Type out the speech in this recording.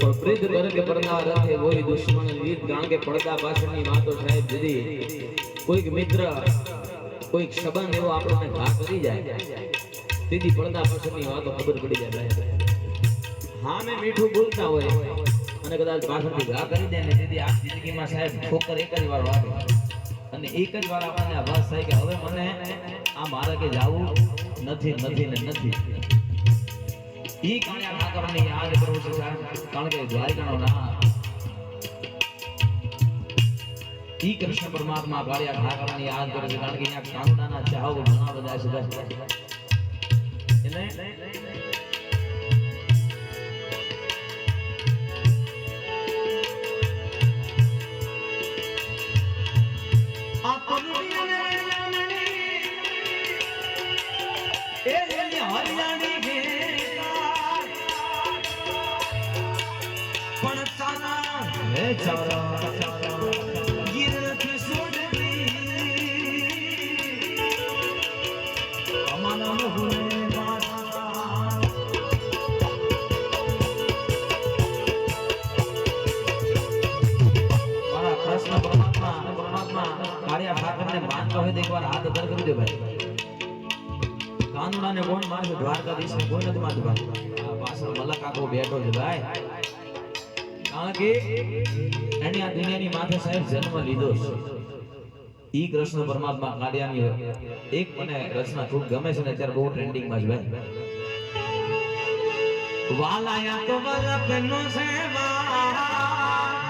और वृद्ध वर्ग पर्दा रखे वही दुश्मन वीर गांव के પડદા પાછળની વાતો સાહેબ દીદી કોઈક મિત્ર કોઈક સંબંધ એવો આપણને ઘા કરી જાય દીદી પડદા પાછળની વાતો ખબર પડી જાય હા મે મીઠું બોલતા હોય અને કદાચ પાછળથી ઘા કરી દે ને દીદી આ જિંદગીમાં સાહેબ ઠોકર એક જ વાર વાગે અને એક જ વાર આપણને આભાસ થાય કે હવે મને આ મારે કે જાવું નથી નથી ને નથી ઈ કાળિયા ઠાકરને યાદ કરવું છે સાહેબ કારણ કે દ્વારકાનો ના ઈ કૃષ્ણ પરમાત્મા કાળિયા ઠાકરને યાદ કરે છે કારણ કે અહીંયા કાનુડાના ચાહકો ઘણા બધા છે એટલે દ્વારકાધીશ ને કોઈ નથી મારતું ભાઈ આ પાછળ મલક આખો બેઠો છે ભાઈ કારણ કે એની આ દુનિયાની માથે સાહેબ જન્મ લીધો છે ઈ કૃષ્ણ પરમાત્મા કાળિયાની એક મને રચના ખૂબ ગમે છે ને અત્યારે બહુ ટ્રેન્ડિંગ માં છે ભાઈ વાલાયા તો મલક નો સેવા